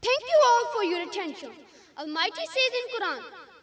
Thank you all for your attention. Almighty says in Quran,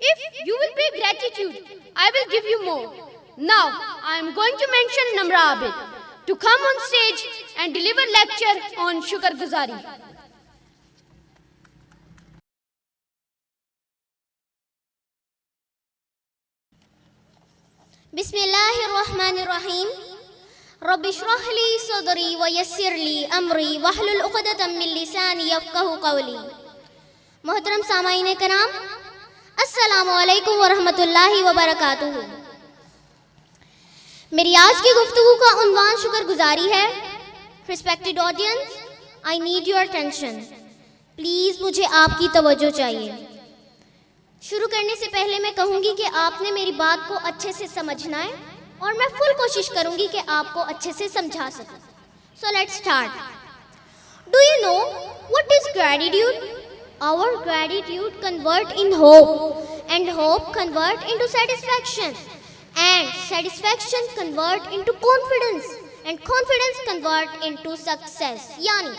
If you will pay gratitude, I will give you more. Now, I am going to mention Namra Abid to come on stage and deliver lecture on Shukar Guzari. Bismillahirrahmanirrahim. Rabbi shrah li sadri wa yassir li amri wahlul uqdatan min lisani yafqahu qawli. Muhtaram samain karam, assalamu alaikum wa rahmatullahi wa barakatuh. मेरी आज की गुफ्तगू का उन्वान शुक्र गुजारी है. Respected audience, I need your attention. Please मुझे आपकी तवज्जो चाहिए. शुरू करने से पहले मैं कहूँगी कि आपने मेरी बात को अच्छे से समझना है और मैं फुल कोशिश करूँगी कि आपको अच्छे से समझा सकूँ. So let's start. Do you know what is gratitude? Our gratitude convert in hope, and hope convert into satisfaction, and satisfaction convert into confidence, and confidence convert into success. यानी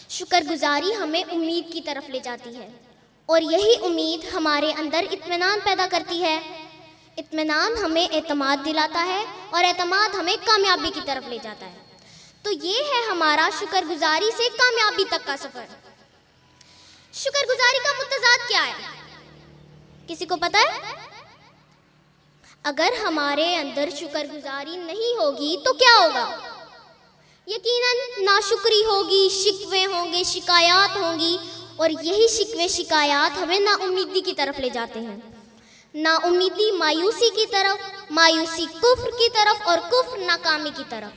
शुक्रगुजारी हमें उम्मीद की तरफ ले जाती है और यही उम्मीद हमारे अंदर इत्मीनान पैदा करती है. इत्मीनान हमें एतमाद दिलाता है और एतमाद हमें कामयाबी की तरफ ले जाता है. तो ये है हमारा शुक्रगुजारी से कामयाबी तक का सफ़र. शुक्रगुजारी का मुतज़ाद क्या है, किसी को पता है? अगर हमारे अंदर शुक्रगुजारी नहीं होगी तो क्या होगा? यकीनन नाशुक्री होगी, शिकवे होंगे, शिकायत होंगी, और यही शिकवे शिकायत हमें नाउम्मीदी की तरफ ले जाते हैं. नाउम्मीदी मायूसी की तरफ, मायूसी कुफ्र की तरफ और कुफ्र नाकामी की तरफ.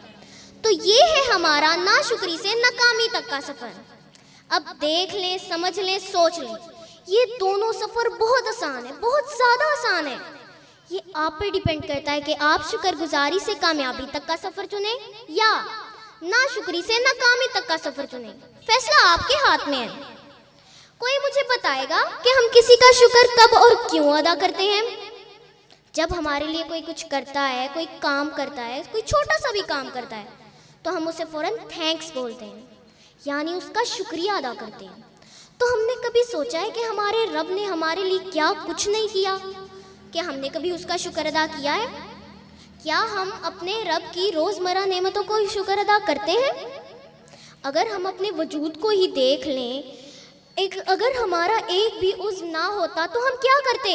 तो ये है हमारा नाशुक्री से नाकामी तक का सफ़र. अब देख लें, समझ लें, सोच लें, ये दोनों सफ़र बहुत आसान है, बहुत ज़्यादा आसान है. ये आप पे डिपेंड करता है कि आप शुक्रगुजारी से कामयाबी तक का सफ़र चुनें या नाशुक्री से नाकामी तक का सफ़र चुनें. फैसला आपके हाथ में है. कोई मुझे बताएगा कि हम किसी का शुक्र कब और क्यों अदा करते हैं? जब हमारे लिए कोई कुछ करता है, कोई काम करता है, कोई छोटा सा भी काम करता है, तो हम उसे फ़ौरन थैंक्स बोलते हैं, यानी उसका शुक्रिया अदा करते हैं. तो हमने कभी सोचा है कि हमारे रब ने हमारे लिए क्या कुछ नहीं किया? क्या हमने कभी उसका शुक्र अदा किया है? क्या हम अपने रब की रोज़मर्रा नेमतों को शुक्र अदा करते हैं? अगर हम अपने वजूद को ही देख लें, अगर हमारा एक भी उज़्व ना होता तो हम क्या करते?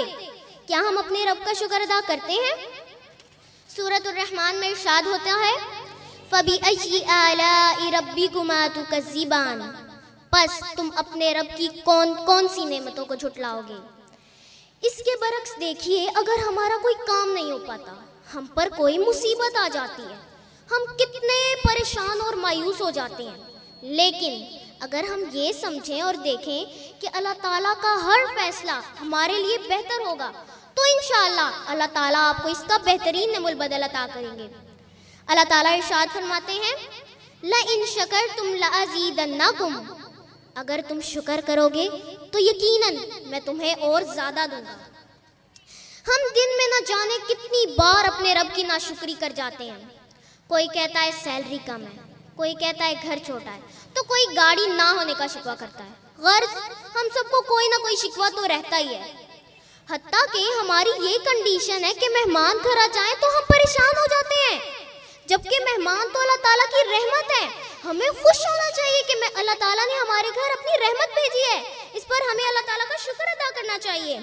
क्या हम अपने रब का शुक्र अदा करते हैं? सूरतुर रहमान में इरशाद होता है, फ़बिअय्यि आलाइ रब्बिकुमा तुकज़्ज़िबान. बस तुम अपने रब की कौन कौन सी नेमतों को झुटलाओगे. इसके बरक्स देखिए, अगर हमारा कोई काम नहीं हो पाता, हम पर कोई मुसीबत आ जाती है, हम कितने परेशान और मायूस हो जाते हैं. लेकिन अगर हम ये समझें और देखें कि अल्लाह ताला का हर फैसला हमारे लिए बेहतर होगा, तो इंशाअल्लाह अल्लाह ताला आपको इसका बेहतरीन नमुल बदल अता करेंगे. अल्लाह ताला इरशाद फरमाते हैं, लइन शकरतुम लअज़ीदन्नकुम. अगर तुम शुक्र करोगे तो यकीनन मैं तुम्हें और ज़्यादा दूंगा. हम दिन में न जाने कितनी बार अपने रब की नाशुक्री कर जाते हैं. कोई कहता है सैलरी कम है, कोई कहता है घर छोटा है, तो कोई गाड़ी ना होने का शिकवा करता है. गर्ज हम सबको कोई ना कोई शिकवा तो रहता ही है. हत्ता कि हमारी ये कंडीशन है कि मेहमान घर आ जाएं तो हम परेशान हो जाते हैं, जबकि मेहमान तो अल्लाह ताला की रहमत है. हमें खुश होना चाहिए कि अल्लाह ताला ने हमारे घर अपनी रहमत भेजी है. इस पर हमें अल्लाह ताला का शुक्र अदा करना चाहिए.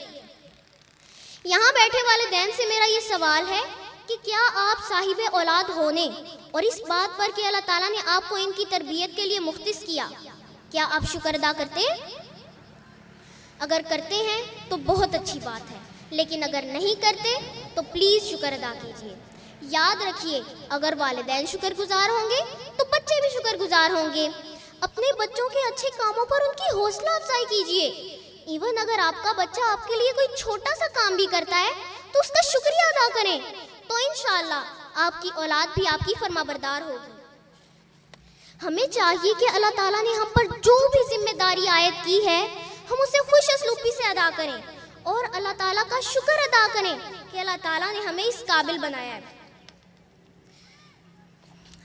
यहाँ बैठे वालिदैन से मेरा ये सवाल है कि क्या आप साहिब औलाद होने और इस बात पर कि अल्लाह ताला ने आपको इनकी तरबियत के लिए मुख्तिस किया, क्या आप शुक्र अदा करते हैं? अगर करते हैं तो बहुत अच्छी बात है, लेकिन अगर नहीं करते तो प्लीज़ शुक्र अदा कीजिए. याद रखिए, अगर वालिदैन शुक्रगुजार होंगे तो बच्चे भी शुक्रगुजार होंगे. अपने बच्चों के अच्छे कामों पर उनकी हौसला अफजाई कीजिए. इवन अगर आपका बच्चा आपके लिए कोई छोटा सा काम भी करता है तो उसका शुक्रिया अदा करें, तो इंशाअल्लाह आपकी औलाद भी आपकी फरमाबरदार होगी. हमें चाहिए कि अल्लाह ताला ने हम पर जो भी जिम्मेदारी आयत की है, हम उसे खुश असलूबी से अदा करें और अल्लाह ताला का शुक्र अदा करें कि अल्लाह ताला ने हमें इस काबिल बनाया है.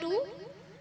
2،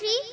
3،